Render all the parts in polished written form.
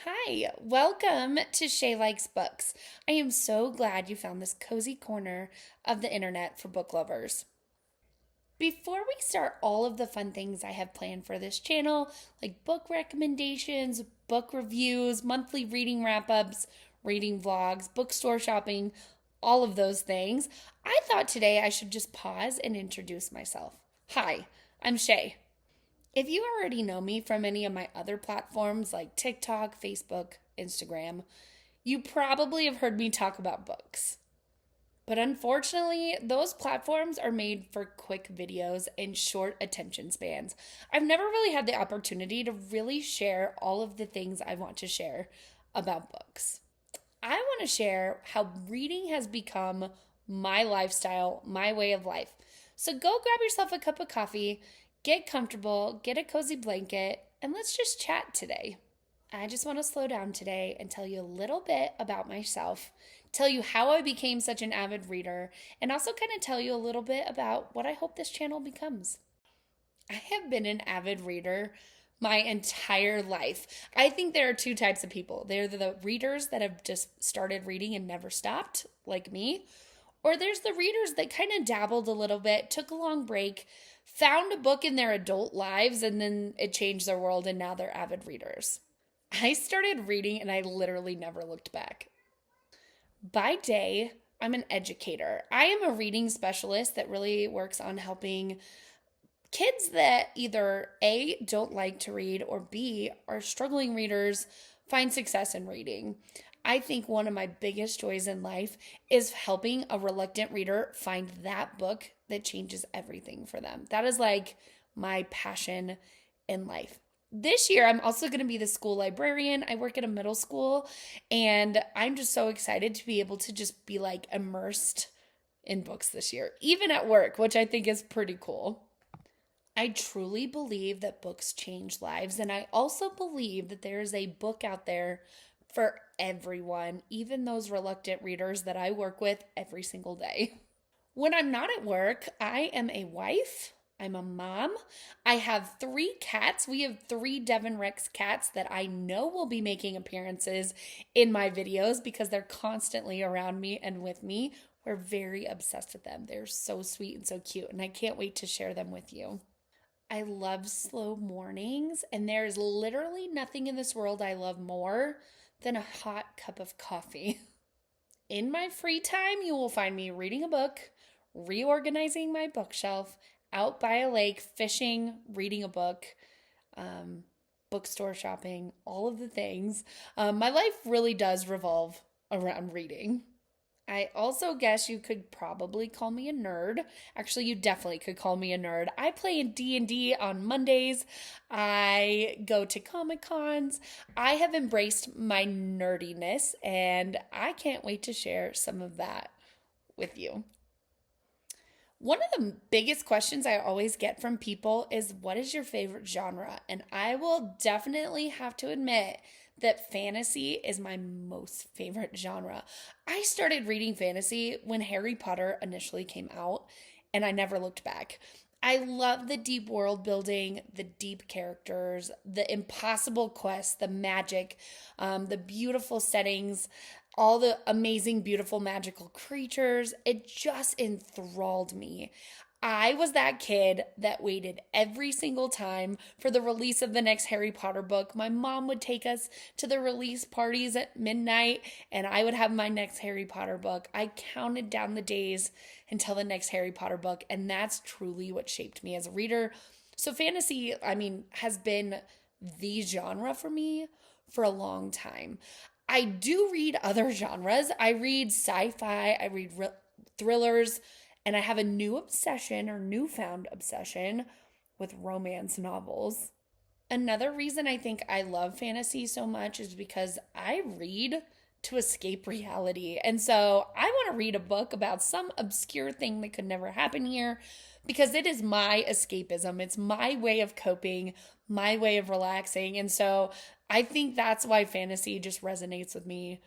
Hi, welcome to Shay Likes Books. I am so glad you found this cozy corner of the internet for book lovers. Before we start all of the fun things I have planned for this channel, like book recommendations, book reviews, monthly reading wrap ups, reading vlogs, bookstore shopping, all of those things, I thought today I should just pause and introduce myself. Hi, I'm Shay. If you already know me from any of my other platforms like TikTok, Facebook, Instagram, you probably have heard me talk about books. But unfortunately, those platforms are made for quick videos and short attention spans. I've never really had the opportunity to really share all of the things I want to share about books. I want to share how reading has become my lifestyle, my way of life. So go grab yourself a cup of coffee, get comfortable, get a cozy blanket, and let's just chat today. I just want to slow down today and tell you a little bit about myself, tell you how I became such an avid reader, and also kind of tell you a little bit about what I hope this channel becomes. I have been an avid reader my entire life. I think there are two types of people. They're the readers that have just started reading and never stopped, like me, or there's the readers that kind of dabbled a little bit, took a long break, found a book in their adult lives, and then it changed their world, and now they're avid readers. I started reading and I literally never looked back. By day, I'm an educator. I am a reading specialist that really works on helping kids that either A, don't like to read, or B, are struggling readers find success in reading. I think one of my biggest joys in life is helping a reluctant reader find that book that changes everything for them. That is like my passion in life. This year, I'm also going to be the school librarian. I work at a middle school, and I'm just so excited to be able to just be like immersed in books this year, even at work, which I think is pretty cool. I truly believe that books change lives, and I also believe that there is a book out there for everyone, even those reluctant readers that I work with every single day. When I'm not at work, I am a wife. I'm a mom. I have three cats. We have three Devon Rex cats that I know will be making appearances in my videos because they're constantly around me and with me. We're very obsessed with them. They're so sweet and so cute, and I can't wait to share them with you. I love slow mornings, and there's literally nothing in this world I love more than a hot cup of coffee. In my free time, you will find me reading a book, reorganizing my bookshelf, out by a lake, fishing, reading a book, um, bookstore shopping, all of the things. My life really does revolve around reading. I also guess you could probably call me a nerd. Actually, you definitely could call me a nerd. I play in D&D on Mondays. I go to Comic Cons. I have embraced my nerdiness, and I can't wait to share some of that with you. One of the biggest questions I always get from people is, what is your favorite genre? And I will definitely have to admit that fantasy is my most favorite genre. I started reading fantasy when Harry Potter initially came out, and I never looked back. I love the deep world building, the deep characters, the impossible quests, the magic, the beautiful settings, all the amazing, beautiful, magical creatures. It just enthralled me. I was that kid that waited every single time for the release of the next Harry Potter book. My mom would take us to the release parties at midnight, and I would have my next Harry Potter book. I counted down the days until the next Harry Potter book, and that's truly what shaped me as a reader. So, fantasy, has been the genre for me for a long time. I do read other genres. I read sci fi, I read thrillers, and I have a new obsession or newfound obsession with romance novels. Another reason I think I love fantasy so much is because I read to escape reality. And so I want to read a book about some obscure thing that could never happen here because it is my escapism. It's my way of coping, my way of relaxing. And so I think that's why fantasy just resonates with me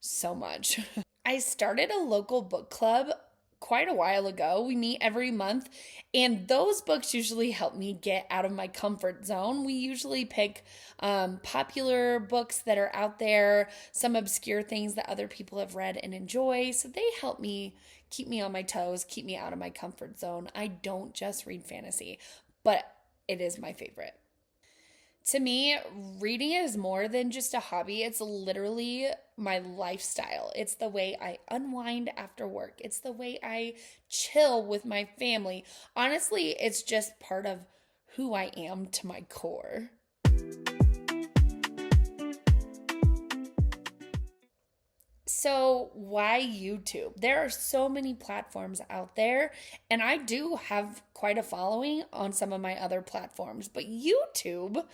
so much. I started a local book club quite a while ago. We meet every month, and those books usually help me get out of my comfort zone. We usually pick popular books that are out there, some obscure things that other people have read and enjoy. So they help me keep me on my toes, keep me out of my comfort zone. I don't just read fantasy, but it is my favorite. To me, reading is more than just a hobby. It's literally my lifestyle. It's the way I unwind after work. It's the way I chill with my family. Honestly, it's just part of who I am to my core. So, why YouTube? There are so many platforms out there, and I do have quite a following on some of my other platforms, but YouTube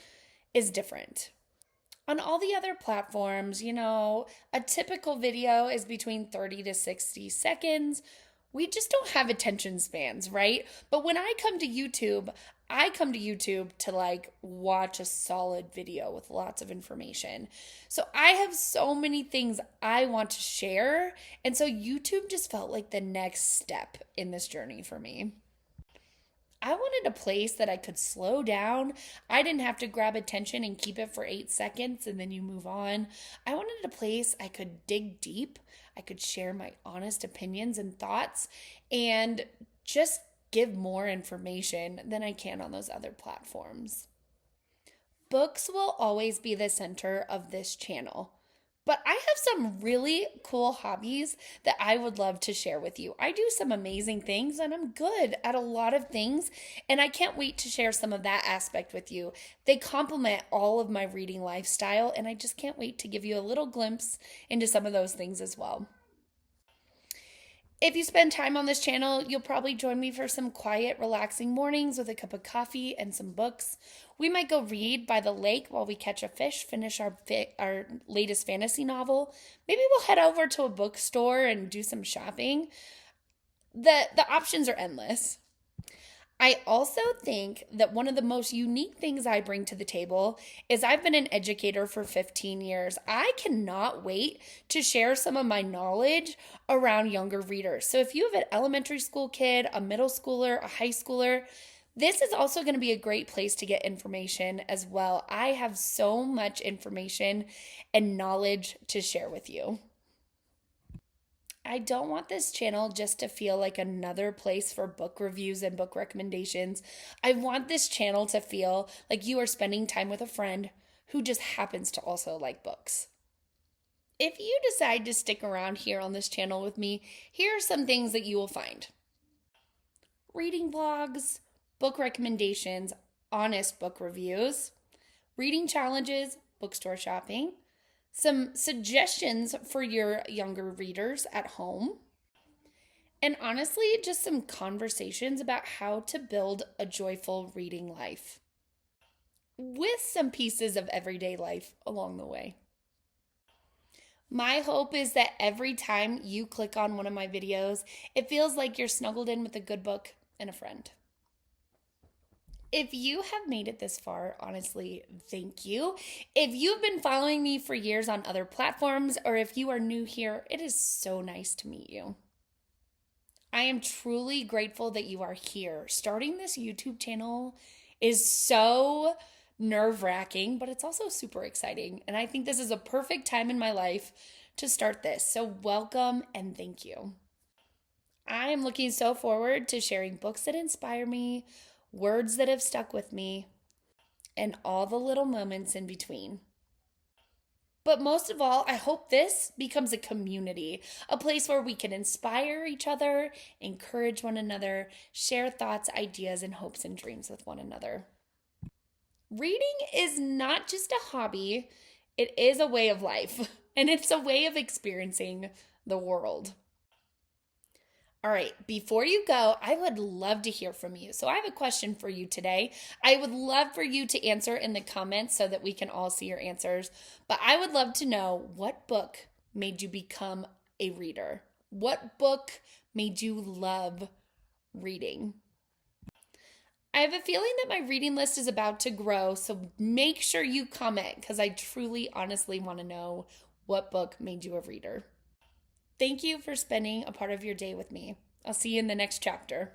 is different. On all the other platforms, a typical video is between 30 to 60 seconds. We just don't have attention spans, right? But when I come to YouTube to like watch a solid video with lots of information. So I have so many things I want to share. And so YouTube just felt like the next step in this journey for me. I wanted a place that I could slow down. I didn't have to grab attention and keep it for 8 seconds and then you move on. I wanted a place I could dig deep. I could share my honest opinions and thoughts and just give more information than I can on those other platforms. Books will always be the center of this channel. But I have some really cool hobbies that I would love to share with you. I do some amazing things and I'm good at a lot of things, and I can't wait to share some of that aspect with you. They complement all of my reading lifestyle, and I just can't wait to give you a little glimpse into some of those things as well. If you spend time on this channel, you'll probably join me for some quiet, relaxing mornings with a cup of coffee and some books. We might go read by the lake while we catch a fish, finish our latest fantasy novel. Maybe we'll head over to a bookstore and do some shopping. The options are endless. I also think that one of the most unique things I bring to the table is I've been an educator for 15 years. I cannot wait to share some of my knowledge around younger readers. So if you have an elementary school kid, a middle schooler, a high schooler, this is also going to be a great place to get information as well. I have so much information and knowledge to share with you. I don't want this channel just to feel like another place for book reviews and book recommendations. I want this channel to feel like you are spending time with a friend who just happens to also like books. If you decide to stick around here on this channel with me, here are some things that you will find. Reading vlogs, book recommendations, honest book reviews, reading challenges, bookstore shopping, some suggestions for your younger readers at home, and honestly, just some conversations about how to build a joyful reading life with some pieces of everyday life along the way. My hope is that every time you click on one of my videos, it feels like you're snuggled in with a good book and a friend. If you have made it this far, honestly, thank you. If you've been following me for years on other platforms, or if you are new here, it is so nice to meet you. I am truly grateful that you are here. Starting this YouTube channel is so nerve-wracking, but it's also super exciting. And I think this is a perfect time in my life to start this. So welcome and thank you. I am looking so forward to sharing books that inspire me, words that have stuck with me, and all the little moments in between. But most of all, I hope this becomes a community, a place where we can inspire each other, encourage one another, share thoughts, ideas, and hopes and dreams with one another. Reading is not just a hobby, it is a way of life, and it's a way of experiencing the world. All right, before you go, I would love to hear from you. So I have a question for you today. I would love for you to answer in the comments so that we can all see your answers. But I would love to know, what book made you become a reader? What book made you love reading? I have a feeling that my reading list is about to grow, so make sure you comment because I truly, honestly want to know what book made you a reader. Thank you for spending a part of your day with me. I'll see you in the next chapter.